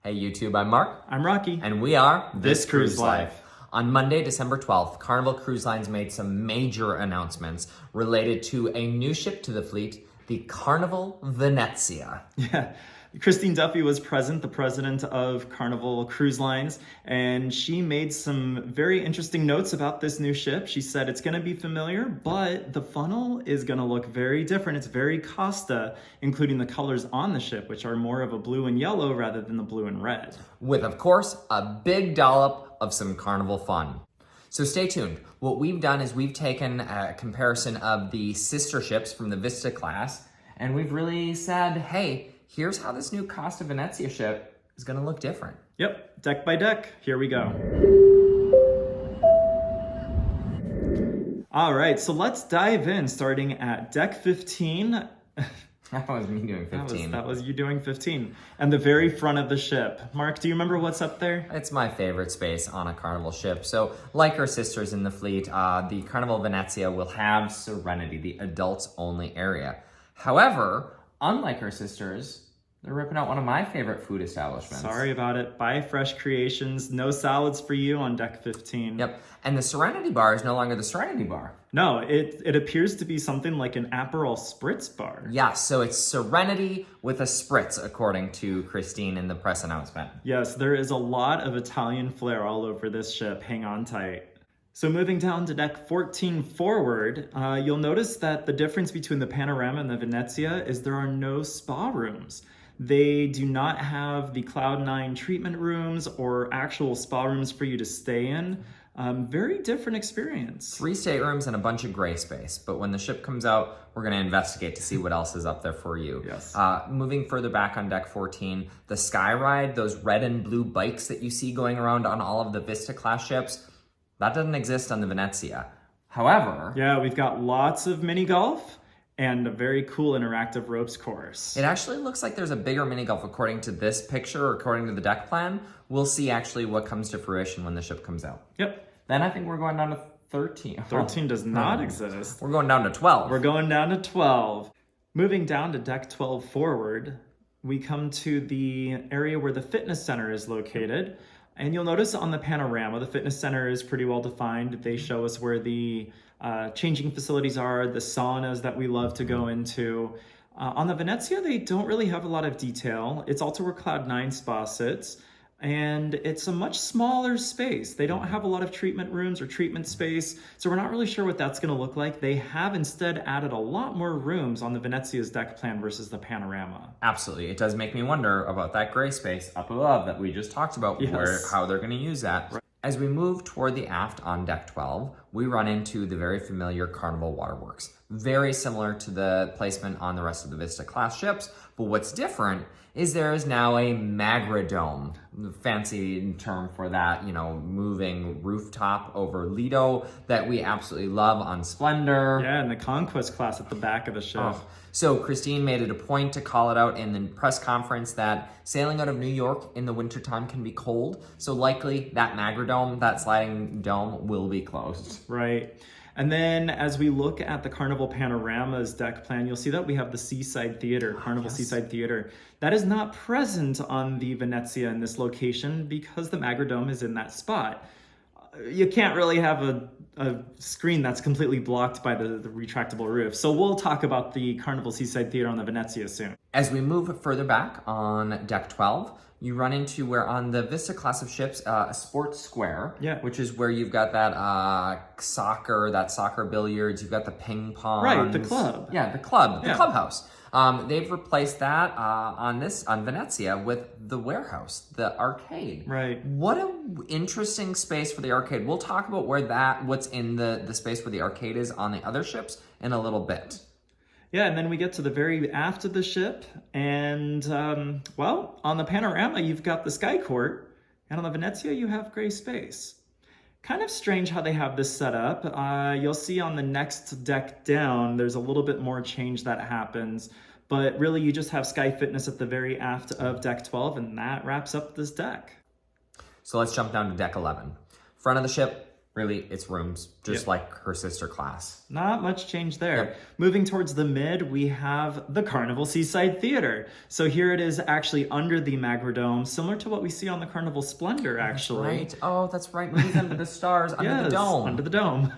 Hey YouTube, I'm Mark. I'm Rocky. And we are This Cruise Life. On Monday, December 12th, Carnival Cruise Lines made some major announcements related to a new ship to the fleet, the Carnival Venezia. Yeah. Christine Duffy was present, the president of Carnival Cruise Lines, and she made some very interesting notes about this new ship. She said it's going to be familiar, but the funnel is going to look very different. It's very Costa, including the colors on the ship, which are more of a blue and yellow rather than the blue and red. With, of course, a big dollop of some Carnival fun. So stay tuned. What we've done is we've taken a comparison of the sister ships from the Vista-class, and we've really said, hey, here's how this new Costa Venezia ship is going to look different. Yep, deck by deck. Here we go. All right, so let's dive in, starting at deck 15. That was me doing 15. That was you doing 15. And the very front of the ship. Mark, do you remember what's up there? It's my favorite space on a Carnival ship. So like our sisters in the fleet, the Carnival Venezia will have Serenity, the adults-only area. However, unlike our sisters, they're ripping out one of my favorite food establishments. Sorry about it. Buy Fresh Creations. No salads for you on deck 15. Yep. And the Serenity bar is no longer the Serenity bar. No, it appears to be something like an Aperol Spritz bar. Yeah, so it's Serenity with a spritz, according to Christine in the press announcement. Yes, there is a lot of Italian flair all over this ship. Hang on tight. So moving down to deck 14 forward, you'll notice that the difference between the Panorama and the Venezia is there are no spa rooms. They do not have the Cloud9 treatment rooms or actual spa rooms for you to stay in. Very different experience. 3 staterooms and a bunch of gray space. But when the ship comes out, we're going to investigate to see what else is up there for you. Yes. Moving further back on deck 14, the Sky Ride, those red and blue bikes that you see going around on all of the Vista-class ships, that doesn't exist on the Venezia. However... yeah, we've got lots of mini golf and a very cool interactive ropes course. It actually looks like there's a bigger mini golf according to this picture, or according to the deck plan. We'll see actually what comes to fruition when the ship comes out. Yep. Then I think we're going down to 13. 13 does not exist. We're going down to 12. We're going down to 12. Moving down to deck 12 forward, we come to the area where the fitness center is located. And you'll notice on the Panorama, the fitness center is pretty well defined. They show us where the changing facilities are, the saunas that we love to go into. On the Venezia, they don't really have a lot of detail. It's also where Cloud9 Spa sits, and it's a much smaller space. They don't have a lot of treatment rooms or treatment space, so we're not really sure what that's going to look like. They have instead added a lot more rooms on the Venezia's deck plan versus the Panorama. Absolutely. It does make me wonder about that gray space up above that we just talked about, Yes. how they're going to use that. Right. As we move toward the aft on deck 12, we run into the very familiar Carnival Waterworks. Very similar to the placement on the rest of the Vista-class ships, but what's different is there is now a magradome, the fancy term for that, moving rooftop over Lido that we absolutely love on Splendor. Yeah, and the Conquest class at the back of the ship. Oh. So Christine made it a point to call it out in the press conference that sailing out of New York in the wintertime can be cold. So likely that magradome, that sliding dome, will be closed. Right. And then as we look at the Carnival Panorama's deck plan, you'll see that we have the Seaside Theater, Carnival Seaside Theater. That is not present on the Venezia in this location because the magradome is in that spot. You can't really have a screen that's completely blocked by the retractable roof. So we'll talk about the Carnival Seaside Theater on the Venezia soon. As we move further back on deck 12, you run into where on the Vista class of ships, a sports square, which is where you've got that soccer billiards, you've got the ping pong. Right, the club. Yeah, the clubhouse. They've replaced that on Venezia with the warehouse, the arcade. Right. What an interesting space for the arcade. We'll talk about what's in the space where the arcade is on the other ships in a little bit. Yeah, and then we get to the very aft of the ship, and, on the Panorama, you've got the Sky Court, and on the Venezia, you have gray space. Kind of strange how they have this set up. You'll see on the next deck down, there's a little bit more change that happens, but really you just have Sky Fitness at the very aft of deck 12, and that wraps up this deck. So let's jump down to deck 11. Front of the ship, Really, it's rooms, just like her sister class. Not much change there. Yep. Moving towards the mid, we have the Carnival Seaside Theater. So here it is actually under the Magradome, similar to what we see on the Carnival Splendor, actually. Right. Oh, that's right. Moving under the stars, under the dome. Under the dome.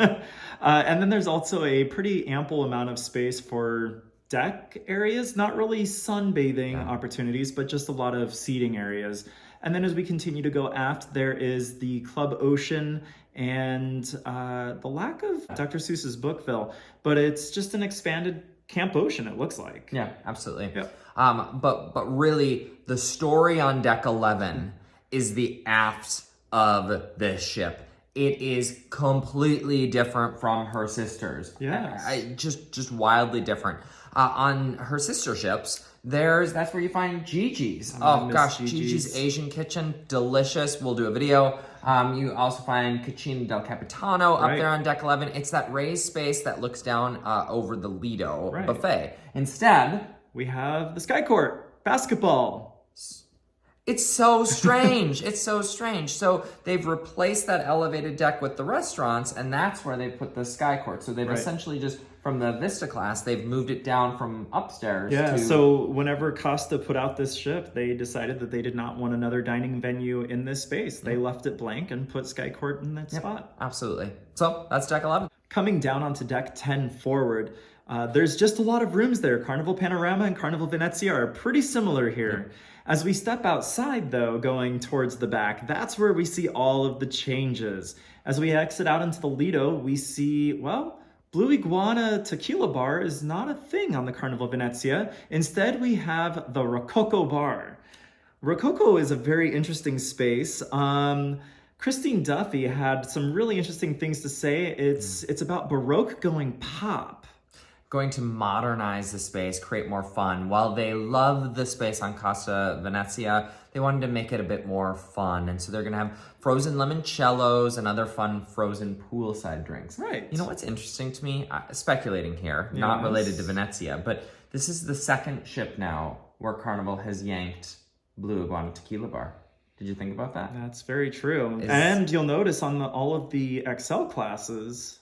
And then there's also a pretty ample amount of space for deck areas, not really sunbathing opportunities, but just a lot of seating areas. And then as we continue to go aft, there is the Club Ocean and the lack of Dr. Seuss's Bookville, but it's just an expanded Camp Ocean, it looks like. Yeah, absolutely. Yep. But really, the story on deck 11 is the aft of this ship. It is completely different from her sisters. Yes. Just wildly different. On her sister ships, that's where you find Gigi's. Oh gosh, Gigi's Asian Kitchen, delicious. We'll do a video. You also find Cucina del Capitano up there on deck 11. It's that raised space that looks down over the Lido buffet. Instead, we have the Sky Court basketball. It's so strange. It's so strange. So they've replaced that elevated deck with the restaurants, and that's where they put the Sky Court. So they've essentially just, from the Vista class, they've moved it down from upstairs to... So whenever Costa put out this ship, they decided that they did not want another dining venue in this space. They left it blank and put Sky Court in that spot. Absolutely. So that's deck 11. Coming down onto deck 10 forward, there's just a lot of rooms there. Carnival Panorama and Carnival Venezia are pretty similar here. As we step outside, though, going towards the back, that's where we see all of the changes. As we exit out into the Lido, we see, well, Blue Iguana Tequila Bar is not a thing on the Carnival Venezia. Instead, we have the Rococo Bar. Rococo is a very interesting space. Christine Duffy had some really interesting things to say. It's about Baroque going pop. Going to modernize the space, create more fun. While they love the space on Costa Venezia, they wanted to make it a bit more fun. And so they're gonna have frozen limoncellos and other fun frozen poolside drinks. Right. You know what's interesting to me? Speculating here, not related to Venezia, but this is the second ship now where Carnival has yanked Blue Iguana Tequila Bar. Did you think about that? That's very true. And you'll notice on all of the XL classes,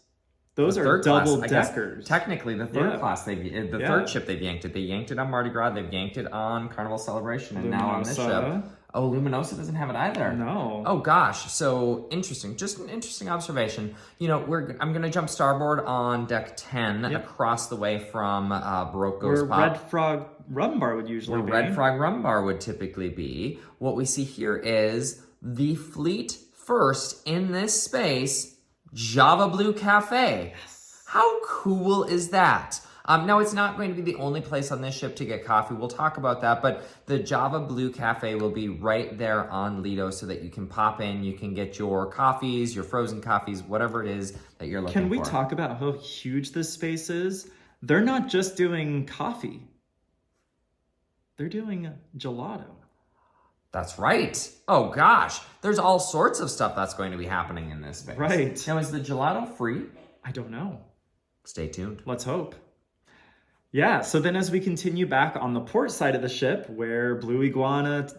those are double deckers. Technically, the third class, third ship they've yanked it. They yanked it on Mardi Gras. They've yanked it on Carnival Celebration, and now on this ship. Oh, Luminosa doesn't have it either. No. Oh gosh, so interesting. Just an interesting observation. You know, I'm gonna jump starboard on deck 10 across the way from Barocco's Pop. Where Red Frog Rum Bar would usually be. Red Frog Rum Bar would typically be. What we see here is the fleet first in this space. JavaBlue Café. Yes. How cool is that? Now, it's not going to be the only place on this ship to get coffee. We'll talk about that, but the JavaBlue Café will be right there on Lido so that you can pop in, you can get your coffees, your frozen coffees, whatever it is that you're looking for. Can we talk about how huge this space is? They're not just doing coffee. They're doing gelato. That's right. Oh gosh, there's all sorts of stuff that's going to be happening in this space. Right. Now, is the gelato free? I don't know. Stay tuned. Let's hope. Yeah, so then as we continue back on the port side of the ship, where Blue Iguana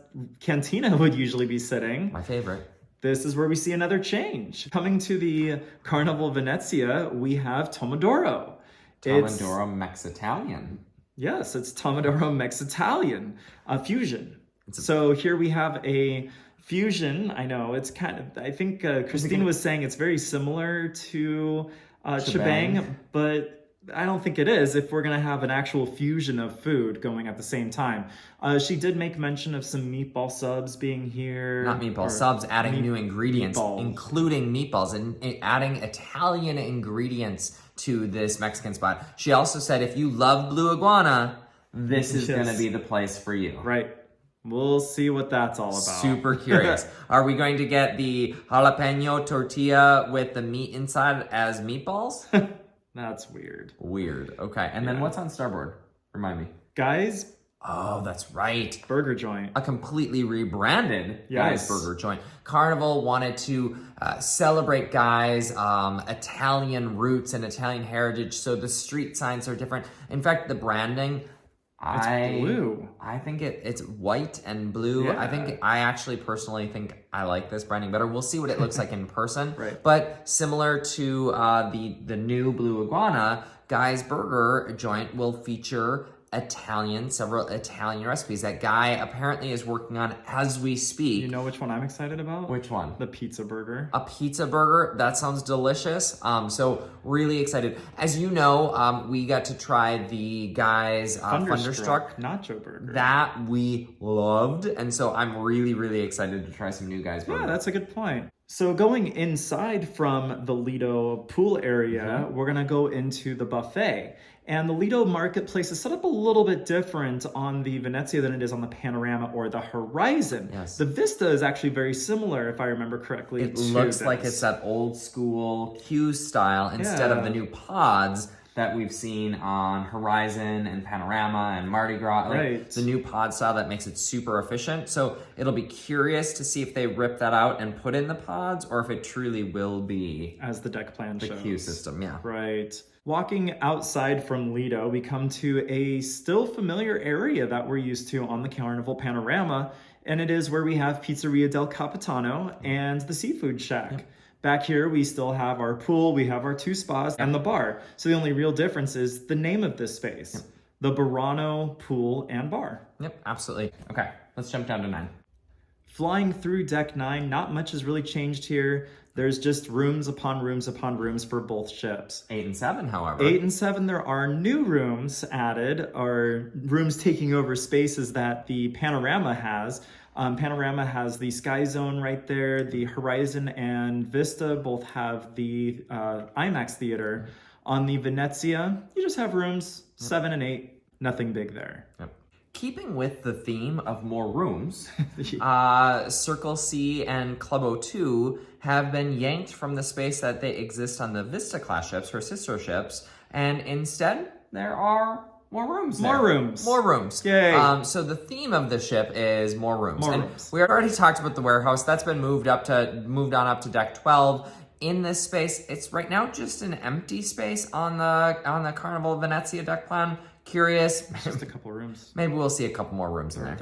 Cantina would usually be sitting. My favorite. This is where we see another change. Coming to the Carnival Venezia, we have Tomodoro. Tomodoro Mex-Italian. Yes, it's Tomodoro Mex-Italian, a fusion. So here we have a fusion. I know it's kind of, I think Christine was saying it's very similar to Shebang, but I don't think it is if we're going to have an actual fusion of food going at the same time. She did make mention of some meatball subs being here. Not meatball subs, adding new ingredients, including meatballs and adding Italian ingredients to this Mexican spot. She also said if you love Blue Iguana, this is going to be the place for you. Right. We'll see what that's all about. Super curious. Are we going to get the jalapeno tortilla with the meat inside as meatballs? That's weird. Weird. Okay. And then what's on starboard? Remind me. Guys. Oh, that's right. Burger joint. A completely rebranded Guys Burger joint. Carnival wanted to celebrate Guys' Italian roots and Italian heritage, so the street signs are different. In fact, the branding, It's blue. I think it's white and blue. Yeah. I actually personally think I like this branding better. We'll see what it looks like in person. Right. But similar to the new Blue Iguana, Guy's Burger joint will feature several Italian recipes that Guy apparently is working on as we speak. You know which one I'm excited about? Which one? The pizza burger. A pizza burger. That sounds delicious. So really excited. As you know, we got to try the Guy's Thunderstruck nacho burger. that we loved. And so I'm really, really excited to try some new Guy's burger. Yeah, that's a good point. So going inside from the Lido pool area, we're gonna go into the buffet. And the Lido marketplace is set up a little bit different on the Venezia than it is on the Panorama or the Horizon. Yes. The Vista is actually very similar, if I remember correctly. It looks like it's that old school queue style instead of the new pods that we've seen on Horizon and Panorama and Mardi Gras. Like the new pod style that makes it super efficient. So it'll be curious to see if they rip that out and put in the pods or if it truly will be as the deck plan shows. The queue system, yeah. Right. Walking outside from Lido, we come to a still familiar area that we're used to on the Carnival Panorama, and it is where we have Pizzeria del Capitano and the Seafood Shack. Yep. Back here, we still have our pool, we have our 2 spas, and the bar. So the only real difference is the name of this space, the Burano Pool and Bar. Yep, absolutely. Okay, let's jump down to 9. Flying through deck 9, not much has really changed here. There's just rooms upon rooms upon rooms for both ships. 8 and 7, however. 8 and 7, there are new rooms added, or rooms taking over spaces that the Panorama has. Panorama has the Sky Zone right there. The Horizon and Vista both have the IMAX theater. On the Venezia, you just have rooms 7 and 8, nothing big there. Yep. Keeping with the theme of more rooms, Circle C and Club O2 have been yanked from the space that they exist on the Vista-class ships, her sister ships, and instead there are more rooms there. More rooms. More rooms. Yay. So the theme of the ship is more rooms. More and rooms. We already talked about the warehouse. That's been moved on up to deck 12. In this space, it's right now just an empty space on the Carnival Venezia deck plan. Curious. Just a couple rooms. Maybe we'll see a couple more rooms in there.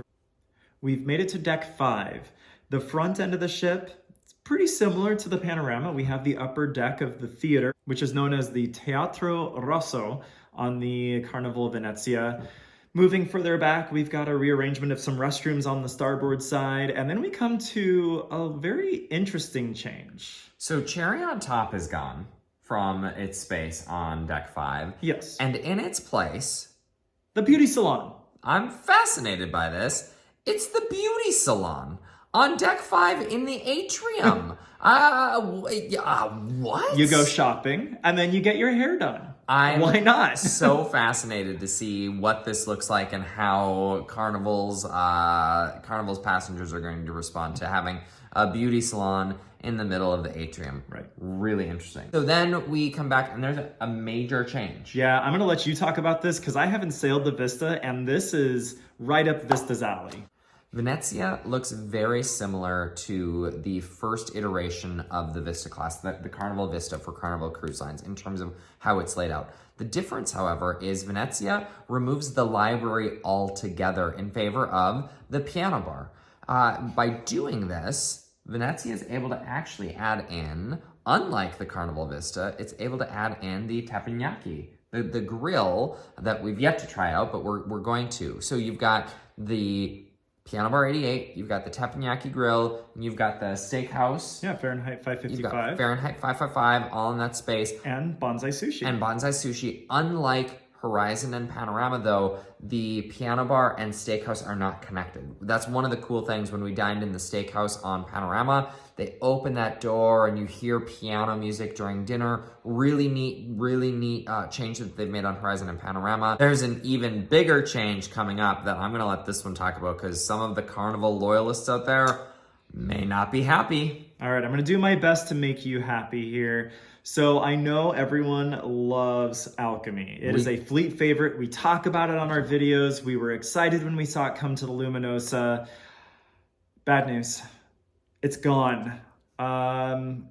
We've made it to deck 5. The front end of the ship, it's pretty similar to the Panorama. We have the upper deck of the theater, which is known as the Teatro Rosso on the Carnival Venezia. Moving further back, we've got a rearrangement of some restrooms on the starboard side, and then we come to a very interesting change. So Cherry on Top is gone from its space on deck 5. Yes. And in its place, the beauty salon. I'm fascinated by this. It's the beauty salon on deck 5 in the atrium. What? You go shopping and then you get your hair done. Why not? So fascinated to see what this looks like and how Carnival's passengers are going to respond to having a beauty salon in the middle of the atrium. Right. Really interesting. So then we come back and there's a major change. Yeah, I'm going to let you talk about this because I haven't sailed the Vista and this is right up Vista's alley. Venezia looks very similar to the first iteration of the Vista-class, the Carnival Vista for Carnival Cruise Lines in terms of how it's laid out. The difference, however, is Venezia removes the library altogether in favor of the piano bar. By doing this, Venezia is able to actually add in, unlike the Carnival Vista, it's able to add in the teppanyaki, the grill that we've yet to try out, but we're going to. So you've got the Piano Bar 88, you've got the teppanyaki grill, and you've got the steakhouse. Yeah, Fahrenheit 555. You've got Fahrenheit 555, all in that space. And bonsai sushi. And bonsai sushi. Unlike Horizon and Panorama, though, the piano bar and steakhouse are not connected. That's one of the cool things when we dined in the steakhouse on Panorama. They open that door and you hear piano music during dinner. Really neat change that they've made on Horizon and Panorama. There's an even bigger change coming up that I'm gonna let this one talk about because some of the Carnival loyalists out there may not be happy. All right, I'm gonna do my best to make you happy here. So I know everyone loves Alchemy. It is a fleet favorite. We talk about it on our videos. We were excited when we saw it come to the Luminosa. Bad news. It's gone.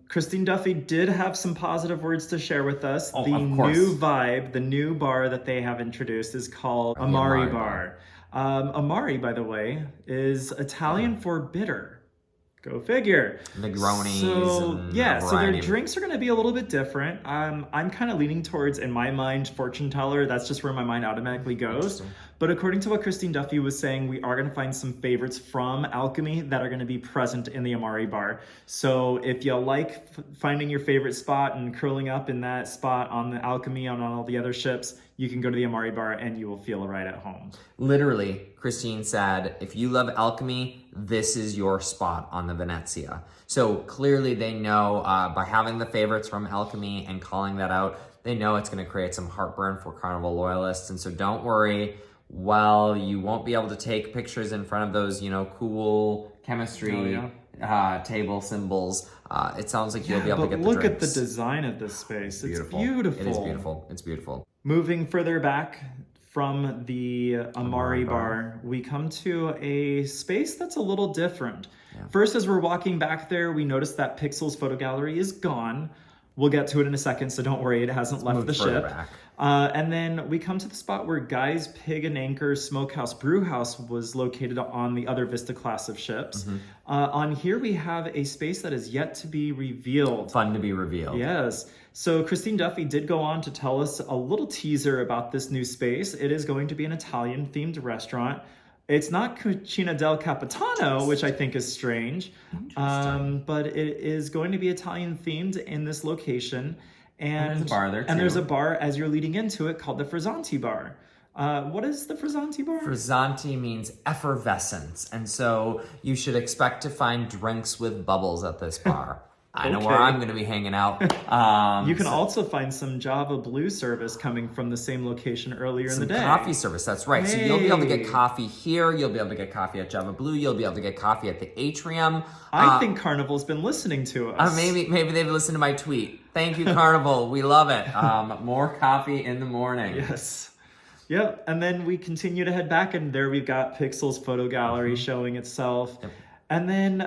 Christine Duffy did have some positive words to share with us. Oh, the of course. new vibe, the new bar that they have introduced is called The Amari Amari Bar. Amari, by the way, is Italian for bitter. Go figure. Negronis So and yeah, a so their variety of- drinks are going to be a little bit different. I'm kind of leaning towards, in my mind, fortune teller. That's just where my mind automatically goes. Interesting. But according to what Christine Duffy was saying, we are going to find some favorites from Alchemy that are going to be present in the Amari Bar. So if you like finding your favorite spot and curling up in that spot on the Alchemy on all the other ships, you can go to the Amari Bar and you will feel right at home. Literally, Christine said, if you love Alchemy, this is your spot on the Venezia. So clearly they know by having the favorites from Alchemy and calling that out, they know it's going to create some heartburn for Carnival loyalists. And so don't worry, while you won't be able to take pictures in front of those, cool chemistry table symbols, it sounds like you'll be able to get the look drinks. at the design of this space. Beautiful. It's beautiful. It is beautiful. It's beautiful. Moving further back from the Amari Bar, we come to a space that's a little different. Yeah. First, as we're walking back there, we notice that Pixel's photo gallery is gone. We'll get to it in a second, so don't worry, it hasn't left the ship. Back. And then we come to the spot where Guy's Pig and Anchor Smokehouse Brewhouse was located on the other Vista class of ships. Mm-hmm. On here, we have a space that is yet to be revealed. Fun to be revealed. Yes. So Christine Duffy did go on to tell us a little teaser about this new space. It is going to be an Italian-themed restaurant. It's not Cucina del Capitano, which I think is strange, but it is going to be Italian-themed in this location. And there's a bar there, too. And there's a bar as you're leading into it called the Frizzanti Bar. What is the Frizzanti Bar? Frizzanti means effervescence, and so you should expect to find drinks with bubbles at this bar. I know where I'm going to be hanging out. You can also find some JavaBlue service coming from the same location earlier in the day. Coffee service, that's right. Hey. So you'll be able to get coffee here. You'll be able to get coffee at JavaBlue. You'll be able to get coffee at the Atrium. I think Carnival's been listening to us. Maybe they've listened to my tweet. Thank you, Carnival. We love it. More coffee in the morning. Yes. Yep. And then we continue to head back, and there we've got Pixel's photo gallery showing itself. Yep. And then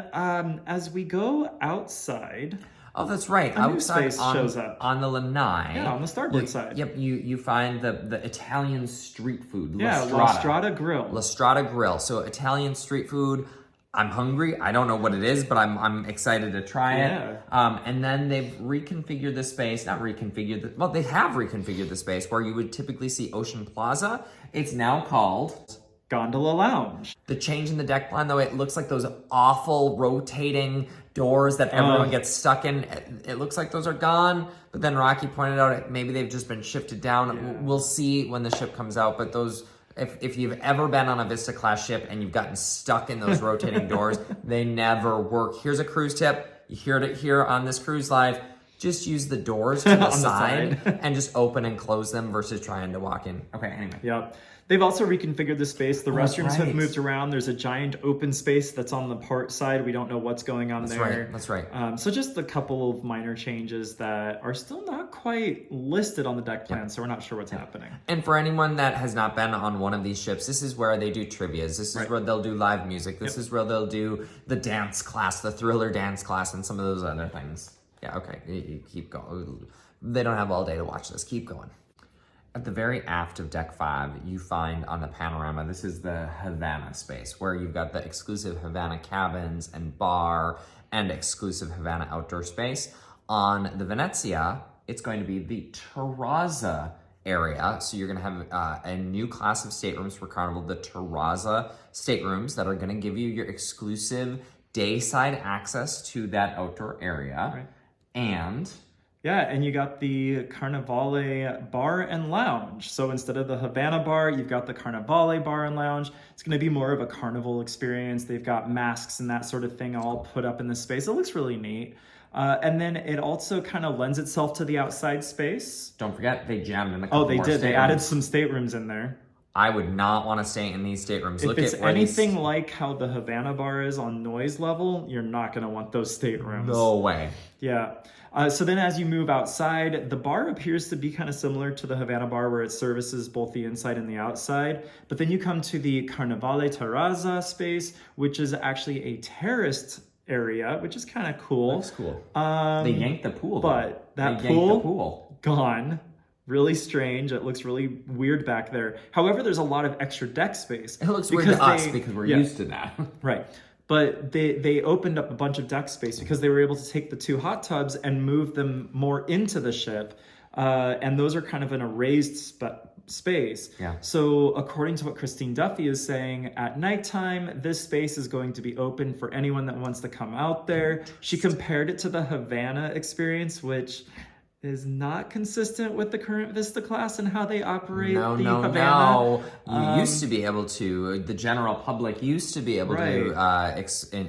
as we go outside... Oh, that's right. A new space shows up. On the lanai. Yeah, on the starboard side. Yep, you find the Italian street food. Yeah, La Strada Grill. La Strada Grill. So Italian street food. I'm hungry. I don't know what it is, but I'm excited to try it. And then they've reconfigured the space. Not reconfigured. They have reconfigured the space where you would typically see Ocean Plaza. It's now called... Gondola Lounge. The change in the deck plan, though, it looks like those awful rotating doors that everyone gets stuck in. It looks like those are gone, but then Rocky pointed out maybe they've just been shifted down. Yeah. We'll see when the ship comes out, but those, if you've ever been on a Vista-class ship and you've gotten stuck in those rotating doors, they never work. Here's a cruise tip. You heard it here on this Cruise Live. Just use the doors to the side and just open and close them versus trying to walk in. Okay, anyway. Yep. They've also reconfigured the space. The restrooms have moved around. There's a giant open space that's on the port side. We don't know what's going on there. That's right. So just a couple of minor changes that are still not quite listed on the deck plan, so we're not sure what's happening. And for anyone that has not been on one of these ships, this is where they do trivias. This is where they'll do live music. This is where they'll do the dance class, the thriller dance class, and some of those other things. Yeah, okay. You keep going. They don't have all day to watch this. Keep going. At the very aft of Deck 5, you find on the panorama, this is the Havana space, where you've got the exclusive Havana cabins and bar and exclusive Havana outdoor space. On the Venezia, it's going to be the Terrazza area. So you're going to have a new class of staterooms for Carnival, the Terrazza staterooms that are going to give you your exclusive dayside access to that outdoor area. Right. And... yeah, and you got the Carnivale Bar and Lounge. So instead of the Havana Bar, you've got the Carnivale Bar and Lounge. It's going to be more of a carnival experience. They've got masks and that sort of thing all put up in this space. It looks really neat. And then it also kind of lends itself to the outside space. Don't forget, they jammed in a couple they more did. They staterooms. added some staterooms in there. I would not want to stay in these staterooms. If it's anything like how the Havana Bar is on noise level, you're not going to want those staterooms. No way. Yeah. So then as you move outside, the bar appears to be kind of similar to the Havana Bar where it services both the inside and the outside. But then you come to the Carnivale Terrazza space, which is actually a terraced area, which is kind of cool. Looks cool. They yanked the pool, though. But that they yanked pool, the pool, gone. Really strange. It looks really weird back there. However, there's a lot of extra deck space. It looks weird to us because we're used to that. Right. But they opened up a bunch of deck space because they were able to take the 2 hot tubs and move them more into the ship. And those are kind of in a raised space. Yeah. So according to what Christine Duffy is saying, at nighttime, this space is going to be open for anyone that wants to come out there. She compared it to the Havana experience, which is not consistent with the current Vista-class and how they operate Havana. No. You used to be able to, the general public used to be able to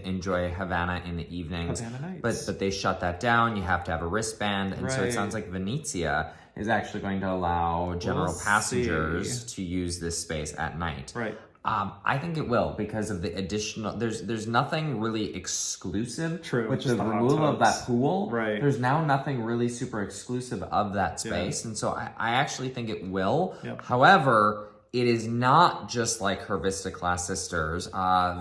enjoy Havana in the evenings. Havana nights. But they shut that down. You have to have a wristband. And so it sounds like Venezia is actually going to allow general passengers to use this space at night. Right. I think it will because of the additional. There's nothing really exclusive with the removal of that pool. Right. There's now nothing really super exclusive of that space, and so I actually think it will. Yep. However, it is not just like her Vista-class sisters.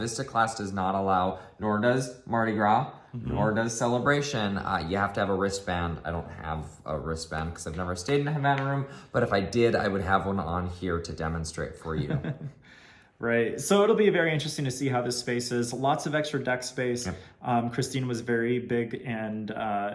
Vista-class does not allow, nor does Mardi Gras, nor does Celebration. You have to have a wristband. I don't have a wristband because I've never stayed in a Havana room, but if I did, I would have one on here to demonstrate for you. Right. So it'll be very interesting to see how this space is. Lots of extra deck space. Yep. Christine was very big and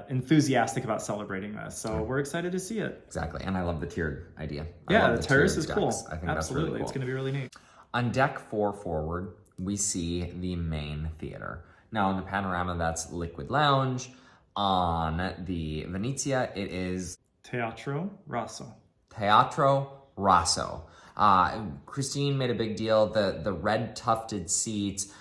enthusiastic about celebrating this. So we're excited to see it. Exactly. And I love the tiered idea. Yeah, the terrace is cool. I think Absolutely. that's really cool. It's going to be really neat. On deck 4 forward, we see the main theater. Now, in the Panorama, that's Liquid Lounge. On the Venezia, it is Teatro Rosso. Teatro Rosso. Christine made a big deal, the red tufted seats.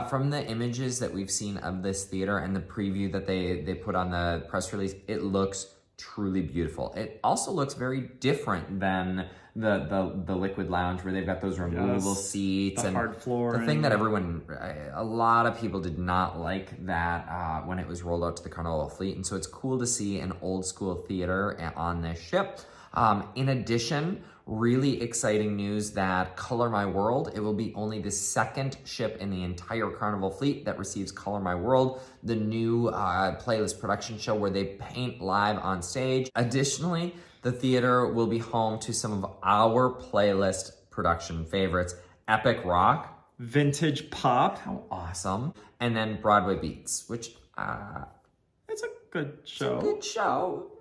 From the images that we've seen of this theater and the preview that they put on the press release, it looks truly beautiful. It also looks very different than the Liquid Lounge where they've got those removable seats and hard floor. The thing that a lot of people did not like that when it was rolled out to the Carnival fleet. And so it's cool to see an old school theater on this ship. In addition, really exciting news that Color My World, it will be only the 2nd ship in the entire Carnival fleet that receives Color My World, the new playlist production show where they paint live on stage. Additionally, the theater will be home to some of our playlist production favorites, Epic Rock, Vintage Pop. How awesome. And then Broadway Beats, which it's a good show. It's a good show.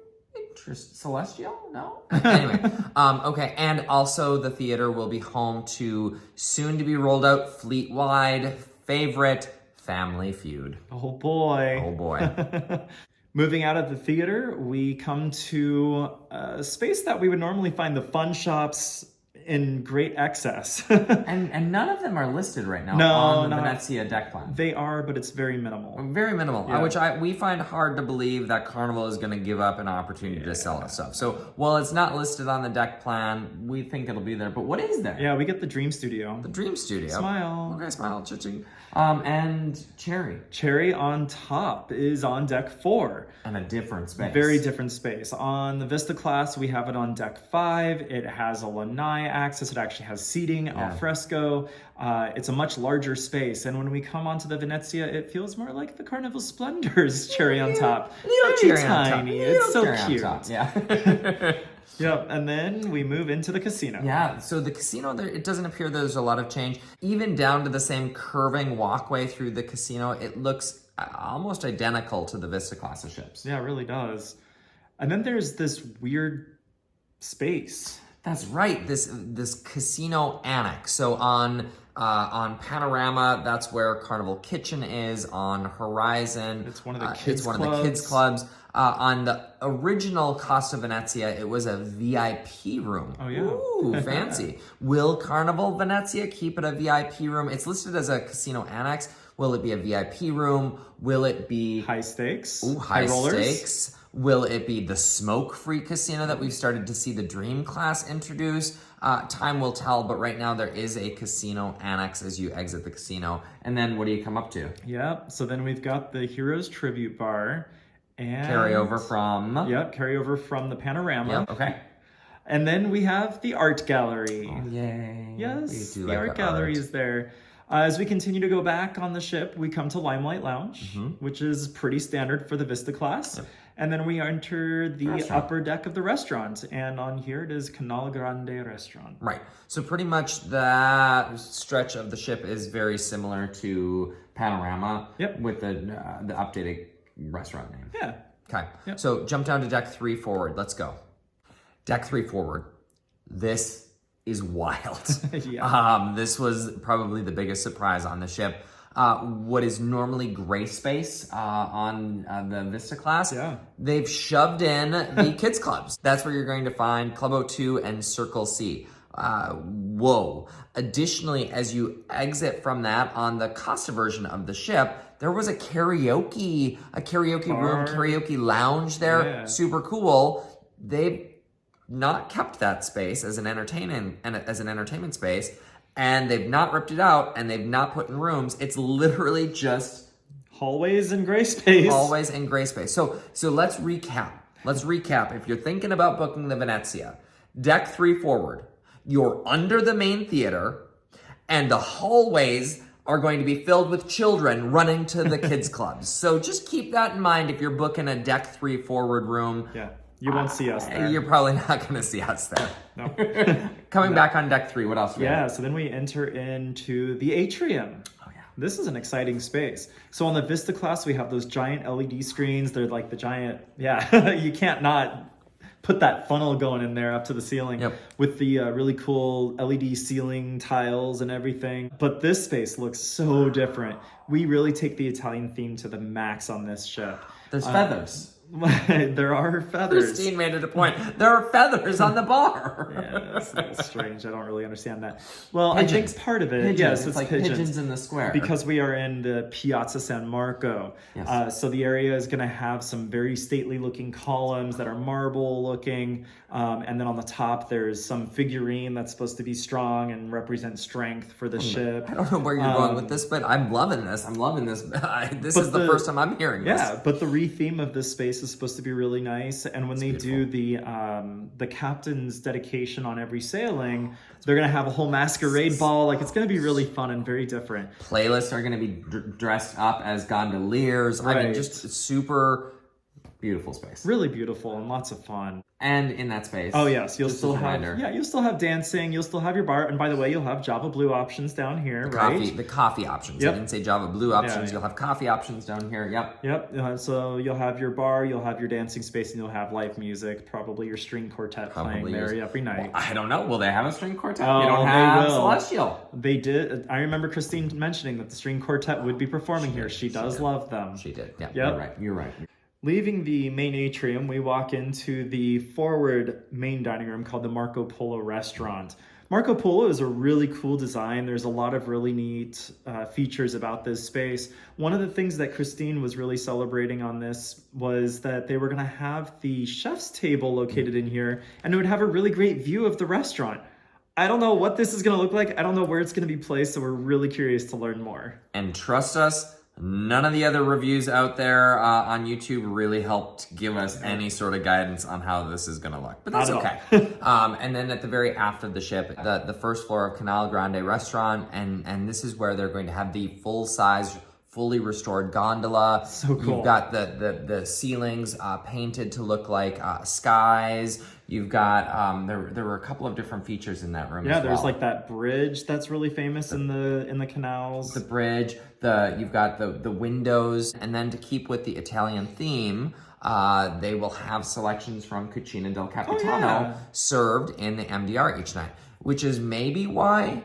Celestial? No? Anyway, okay. And also the theater will be home to soon to be rolled out fleet-wide favorite Family Feud. Oh boy. Oh boy. Moving out of the theater, we come to a space that we would normally find the fun shops in great excess. and none of them are listed right now on the Venezia deck plan. They are, but it's very minimal. Very minimal, which we find hard to believe that Carnival is going to give up an opportunity to sell us stuff. So while it's not listed on the deck plan, we think it'll be there. But what is there? Yeah, we get the Dream Studio. The Dream Studio. Smile. Okay, smile, cha-ching. And Cherry. Cherry on top is on deck 4. And a different space. Very different space. On the Vista-class, we have it on deck 5. It has a lanai access. It actually has seating, al fresco. It's a much larger space. And when we come onto the Venezia, it feels more like the Carnival Splendor's Cherry on top. Very tiny. It's so cute. Yeah. Yep, and then we move into the casino. Yeah, so the casino, it doesn't appear there's a lot of change. Even down to the same curving walkway through the casino, it looks almost identical to the Vista-class of ships. Yeah, it really does. And then there's this weird space. That's right, this casino annex. So on Panorama, that's where Carnival Kitchen is. On Horizon, it's one of the kids' clubs. On the original Costa Venezia, it was a VIP room. Oh, yeah. Ooh, fancy. Will Carnival Venezia keep it a VIP room? It's listed as a casino annex. Will it be a VIP room? Will it be... high stakes? Ooh, high stakes. Will it be the smoke-free casino that we've started to see the Dream class introduce? Time will tell, but right now there is a casino annex as you exit the casino. And then what do you come up to? Yep, so then we've got the Heroes Tribute Bar. And carryover from... Yep, carryover from the Panorama. Yep, okay. And then we have the art gallery. Oh, yay. Yes, the art gallery is there. As we continue to go back on the ship, we come to Limelight Lounge, which is pretty standard for the Vista-class. Yep. And then we enter the upper deck of the restaurant. And on here it is Canal Grande Restaurant. Right. So pretty much that stretch of the ship is very similar to Panorama. Yep. With the updated restaurant name. Yeah. Okay. Yep. So jump down to deck 3 forward. Let's go. Deck 3 forward. This is wild. Yeah. This was probably the biggest surprise on the ship. What is normally gray space on the Vista-class, they've shoved in the kids clubs. That's where you're going to find Club O2 and Circle C. Whoa. Additionally, as you exit from that on the Costa version of the ship, there was a karaoke room, karaoke lounge there. Yeah. Super cool. They've not kept that space as an entertainment space. And they've not ripped it out, and they've not put in rooms. It's literally just hallways and gray space. Hallways and gray space. So let's recap. If you're thinking about booking the Venezia, deck 3 forward, you're under the main theater, and the hallways are going to be filled with children running to the kids clubs. So just keep that in mind if you're booking a deck 3 forward room. Yeah. You won't see us there. You're probably not going to see us there. No. Coming back on deck 3, what else? So then we enter into the atrium. Oh, yeah. This is an exciting space. So on the Vista-class, we have those giant LED screens. They're like the giant, you can't not put that funnel going in there up to the ceiling with the really cool LED ceiling tiles and everything. But this space looks so different. We really take the Italian theme to the max on this ship. There's feathers. There are feathers. Christine made it a point. There are feathers on the bar. Yeah, that's strange. I don't really understand that. Well, pigeons. I think part of it, pigeons. yes, it's like pigeons in the square. Because we are in the Piazza San Marco. Yes. So the area is going to have some very stately looking columns that are marble looking. And then on the top, there's some figurine that's supposed to be strong and represent strength for the ship. I don't know where you're going with this, but I'm loving this. This is the first time I'm hearing this. Yeah, but the re-theme of this space is supposed to be really nice. And when do the captain's dedication on every sailing, they're going to have a whole masquerade ball. Like, it's going to be really fun and very different. Playlists are going to be dressed up as gondoliers. Right. I mean, just super beautiful space. Really beautiful and lots of fun. And in that space, you'll still have dancing, you'll still have your bar, and by the way, you'll have JavaBlue options down here, the coffee options. Yep. I didn't say JavaBlue options. You'll have coffee options down here. Yep. So you'll have your bar, you'll have your dancing space, and you'll have live music, probably your string quartet playing there every night. Well, I don't know. Will they have a string quartet? You don't have Celestial. They did. I remember Christine mentioning that the string quartet would be performing here. She does love them. She did. Yeah. You're right. Leaving the main atrium, we walk into the forward main dining room called the Marco Polo Restaurant. Marco Polo is a really cool design. There's a lot of really neat features about this space. One of the things that Christine was really celebrating on this was that they were going to have the chef's table located in here, and it would have a really great view of the restaurant. I don't know what this is going to look like. I don't know where it's going to be placed, so we're really curious to learn more. And trust us, none of the other reviews out there on YouTube really helped give us any sort of guidance on how this is going to look. But that's okay. And then at the very aft of the ship, the first floor of Canal Grande Restaurant, and this is where they're going to have the full-size, fully restored gondola. So cool. You've got the ceilings painted to look like skies. You've got there were a couple of different features in that room. There's like that bridge that's really famous in the canals. The bridge. You've got the windows, and then to keep with the Italian theme, they will have selections from Cucina del Capitano served in the MDR each night, which is maybe why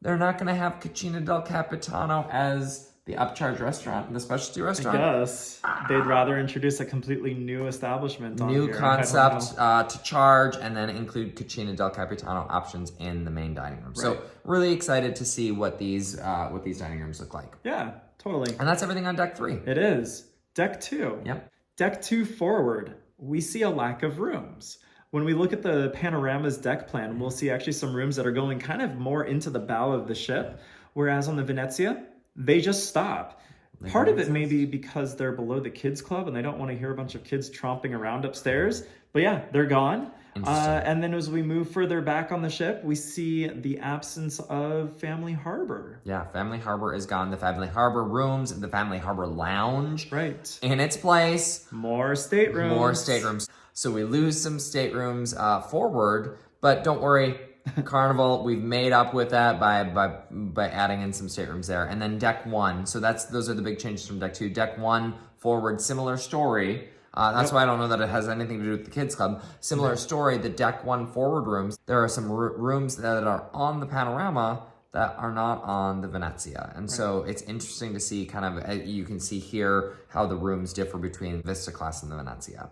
they're not going to have Cucina del Capitano as the upcharge restaurant, the specialty restaurant. I guess they'd rather introduce a completely new establishment on new here. Concept to charge, and then include Cucina del Capitano options in the main dining room. Right. So really excited to see what these dining rooms look like. Yeah, totally. And that's everything on deck 3. It is. Deck 2. Yep. Deck 2 forward, we see a lack of rooms. When we look at the Panorama's deck plan, we'll see actually some rooms that are going kind of more into the bow of the ship, whereas on the Venezia, they just stop. Part of it may be because they're below the kids club and they don't want to hear a bunch of kids tromping around upstairs. But yeah, they're gone. And then as we move further back on the ship, we see the absence of Family Harbor. Yeah, Family Harbor is gone. The Family Harbor rooms, the Family Harbor Lounge. Right. In its place. More staterooms. More staterooms. So we lose some staterooms forward, but don't worry. Carnival, we've made up with that by adding in some staterooms there. And then deck 1. So those are the big changes from deck 2. Deck 1 forward, similar story. That's why I don't know that it has anything to do with the kids club. Similar story, the deck 1 forward rooms. There are some rooms that are on the Panorama that are not on the Venezia. And so it's interesting to see kind of, you can see here how the rooms differ between Vista-class and the Venezia.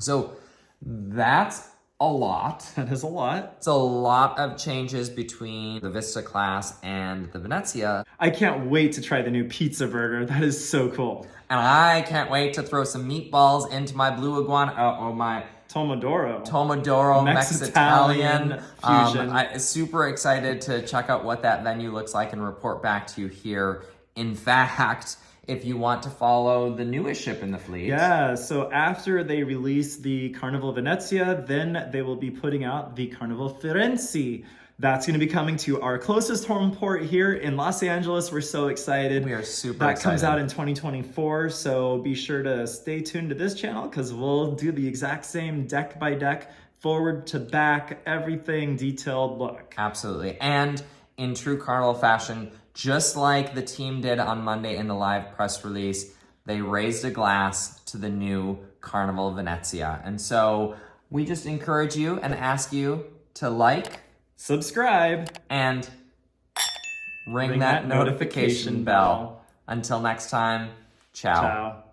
So that's a lot. That is a lot. It's a lot of changes between the Vista-class and the Venezia. I can't wait to try the new pizza burger. That is so cool. And I can't wait to throw some meatballs into my blue iguana, my Tomodoro Mex-Italian fusion. I'm super excited to check out what that venue looks like and report back to you here. In fact, if you want to follow the newest ship in the fleet. Yeah, so after they release the Carnival Venezia, then they will be putting out the Carnival Firenze. That's going to be coming to our closest home port here in Los Angeles. We're so excited. We are super excited. excited. That comes out in 2024, so be sure to stay tuned to this channel because we'll do the exact same deck by deck, forward to back, everything detailed look. Absolutely. And in true Carnival fashion, just like the team did on Monday in the live press release, they raised a glass to the new Carnival Venezia. And so we just encourage you and ask you to like, subscribe, and ring that notification bell. Until next time, ciao. Ciao.